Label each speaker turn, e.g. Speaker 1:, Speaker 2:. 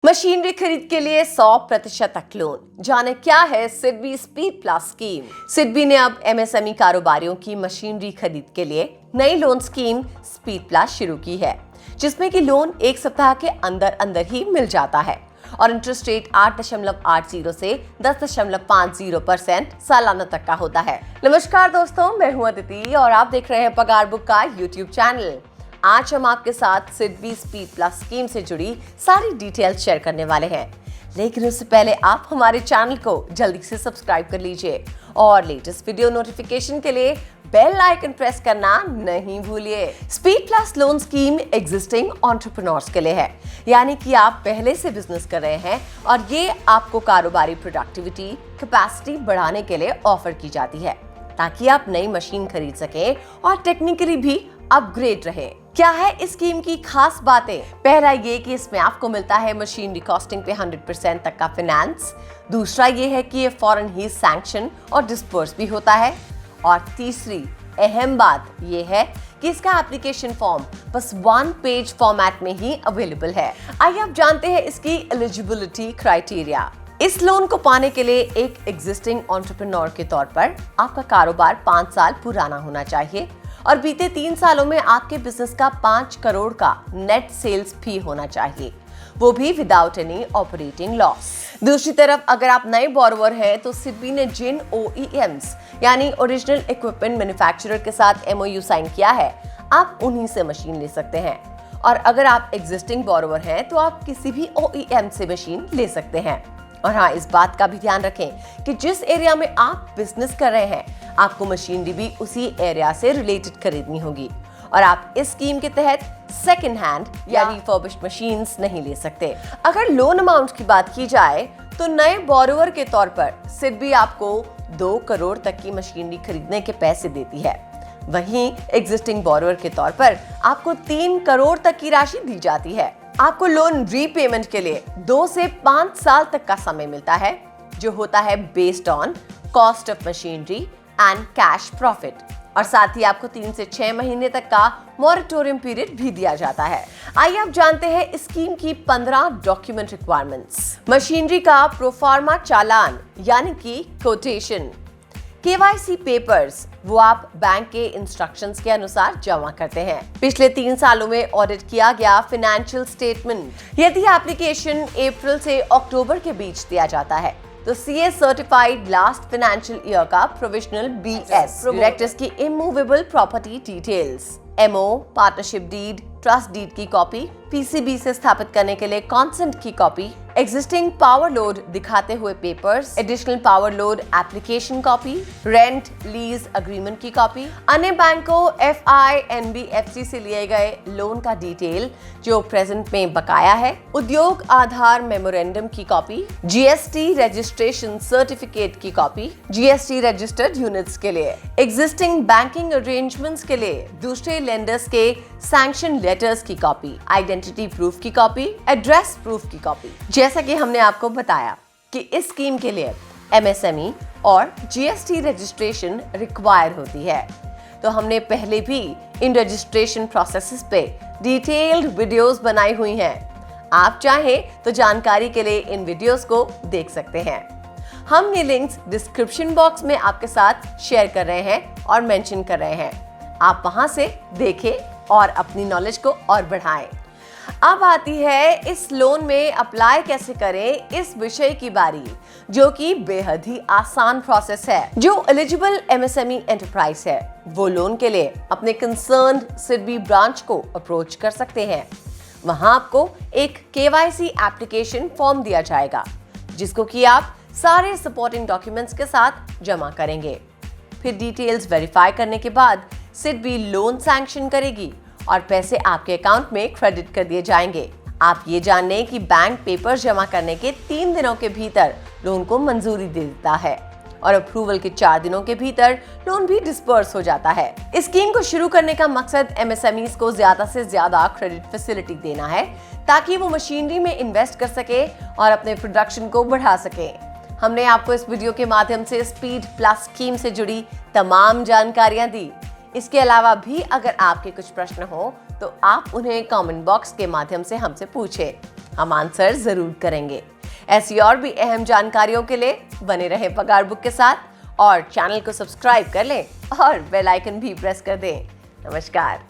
Speaker 1: Machinery खरीद के लिए 100% तक लोन। जाने क्या है SIDBI speed plus scheme. SIDBI ने अब एमएसएमई कारोबारियों की मशीनरी खरीद के लिए नई लोन स्कीम स्पीड प्लस शुरू की है, जिसमें कि लोन 1 सप्ताह के अंदर अंदर ही मिल जाता है और इंटरेस्ट रेट 8.80 से 10.50% सालाना तक का होता है। नमस्कार दोस्तों, मैं हूं अदिति और आप देख रहे हैं पगार बुक का यूट्यूब चैनल। आज हम आपके साथ सिडबी स्पीड प्लस स्कीम से जुड़ी सारी डिटेल्स शेयर करने वाले हैं, लेकिन उससे पहले आप हमारे चैनल को जल्दी से सब्सक्राइब कर लीजिए और लेटेस्ट वीडियो नोटिफिकेशन के लिए बेल आइकन प्रेस करना नहीं भूलिए। Speed plus lone scheme existing entrepreneurs के लिए है, यानी कि आप पहले से बिजनेस कर रहे हैं और ये आपको कारोबारी प्रोडक्टिविटी कैपेसिटी बढ़ाने के लिए ऑफर की जाती है, ताकि आप नई मशीन खरीद सकें और टेक्निकली भी अपग्रेड रहे। क्या है इस स्कीम की खास बातें? पहला ये कि इसमें आपको मिलता है मशीनरी कॉस्टिंग पे 100% तक का फाइनेंस। दूसरा ये है कि ये फौरन ही सैंक्शन और डिस्पर्स भी होता है। और तीसरी अहम बात ये है कि इसका एप्लीकेशन फॉर्म बस 1 पेज फॉर्मेट में ही अवेलेबल है। आइए आप जानते हैं इसकी एलिजिबिलिटी क्राइटेरिया। इस लोन को पाने के लिए एक एग्जिस्टिंग एंटरप्रेन्योर के तौर पर आपका कारोबार 5 साल पुराना होना चाहिए और बीते 3 सालों में आपके बिजनेस का 5 करोड़ का नेट सेल्स फी होना चाहिए, वो भी विदाउट एनी ऑपरेटिंग लॉस। दूसरी तरफ अगर आप नए बोरोवर हैं तो सिडबी ने जिन OEMs यानी ओरिजिनल इक्विपमेंट मैन्युफैक्चरर के साथ MOU साइन किया है, आप उन्हीं से मशीन ले सकते हैं। और अगर आप एग्जिस्टिंग बोरोवर हैं तो आप किसी भी OEM से मशीन ले सकते हैं। और हाँ, इस बात का भी ध्यान रखें कि जिस एरिया में आप बिजनेस कर रहे हैं, आपको मशीनरी भी उसी एरिया से रिलेटेड खरीदनी होगी और आप इस स्कीम के तहत सेकंड हैंड या रिफर्बिश्ड मशीन्स नहीं ले सकते। अगर लोन अमाउंट की बात की जाए तो नए बोरोवर के तौर पर सिडबी आपको 2 करोड़ तक की मशीनरी खरीदने के पैसे देती है। वहीं एग्जिस्टिंग बोरोवर के तौर पर आपको 3 करोड़ तक की राशि दी जाती है। आपको लोन रीपेमेंट के लिए 2 से 5 साल तक का समय मिलता है, जो होता है based on cost of machinery and cash profit. और साथ ही आपको 3 से 6 महीने तक का मॉरेटोरियम पीरियड भी दिया जाता है। आइए आप जानते हैं इस स्कीम की 15 डॉक्यूमेंट रिक्वायरमेंट्स। मशीनरी का प्रोफार्मा चालान यानी कि कोटेशन, KYC पेपर्स वो आप बैंक के इंस्ट्रक्शंस के अनुसार जमा करते हैं। पिछले 3 सालों में ऑडिट किया गया फाइनेंशियल स्टेटमेंट। यदि एप्लीकेशन अप्रैल से अक्टूबर के बीच दिया जाता है तो CA certified last financial year का प्रोविजनल BS, डायरेक्टर्स की immovable property details, MO, partnership deed, trust deed की कॉपी, PCB से स्थापित करने के लिए कॉन्सेंट की कॉपी, एग्जिस्टिंग पावर लोड दिखाते हुए papers, additional power load application copy, rent lease agreement की कॉपी, अन्य बैंकों FI, NBFC से लिए गए लोन का डिटेल जो प्रेजेंट में बकाया है, उद्योग आधार मेमोरेंडम की कॉपी, GST रजिस्ट्रेशन सर्टिफिकेट की कॉपी, GST रजिस्टर्ड यूनिट्स के लिए, एग्जिस्टिंग बैंकिंग अरेंजमेंट्स के लिए दूसरे लेंडर्स के सैंक्शन लेटर्स की कॉपी, आइडेंटिटी प्रूफ की कॉपी, एड्रेस प्रूफ की कॉपी। जैसा कि हमने आपको बताया कि इस स्कीम के लिए MSME और GST रजिस्ट्रेशन रिक्वायर होती है, तो हमने पहले भी इन रजिस्ट्रेशन प्रोसेसेस पे डिटेल्ड वीडियोस बनाई हुई हैं। आप चाहें तो जानकारी के लिए इन वीडियोस को देख सकते हैं। हम ये लिंक्स डिस्क्रिप्शन बॉक्स में आपके साथ शेयर कर रहे हैं और मेंशन कर रहे हैं। आप वहां से देखें और अपनी नॉलेज को और बढ़ाएं। अब आती है इस लोन में अप्लाई कैसे करें इस विषय की बारी, जो कि बेहद ही आसान प्रोसेस है। जो एलिजिबल MSME एंटरप्राइज है वो लोन के लिए अपने कंसर्न्ड सिडबी ब्रांच को अप्रोच कर सकते हैं। वहां आपको एक KYC एप्लीकेशन फॉर्म दिया जाएगा, जिसको कि आप सारे सपोर्टिंग डॉक्यूमेंट्स के साथ जमा करेंगे। फिर डिटेल्स वेरीफाई करने के बाद सिडबी लोन सैंक्शन करेगी और पैसे आपके अकाउंट में क्रेडिट कर दिए जाएंगे। आप ये जान लें कि बैंक पेपर्स जमा करने के 3 दिनों के भीतर लोन को मंजूरी दे देता है और अप्रूवल के 4 दिनों के भीतर लोन भी डिस्पर्स हो जाता है। इस स्कीम को शुरू करने का मकसद MSMEs को ज्यादा से ज्यादा क्रेडिट फैसिलिटी देना है, ताकि वो मशीनरी में इन्वेस्ट कर सके और अपने प्रोडक्शन को बढ़ा सके। हमने आपको इस वीडियो के माध्यम से स्पीड प्लस स्कीम से जुड़ी तमाम जानकारियां दी। इसके अलावा भी अगर आपके कुछ प्रश्न हो तो आप उन्हें कमेंट बॉक्स के माध्यम से हमसे पूछें। हम आंसर जरूर करेंगे। ऐसी और भी अहम जानकारियों के लिए बने रहे पगार बुक के साथ और चैनल को सब्सक्राइब कर लें और बेल आइकन भी प्रेस कर दें। नमस्कार।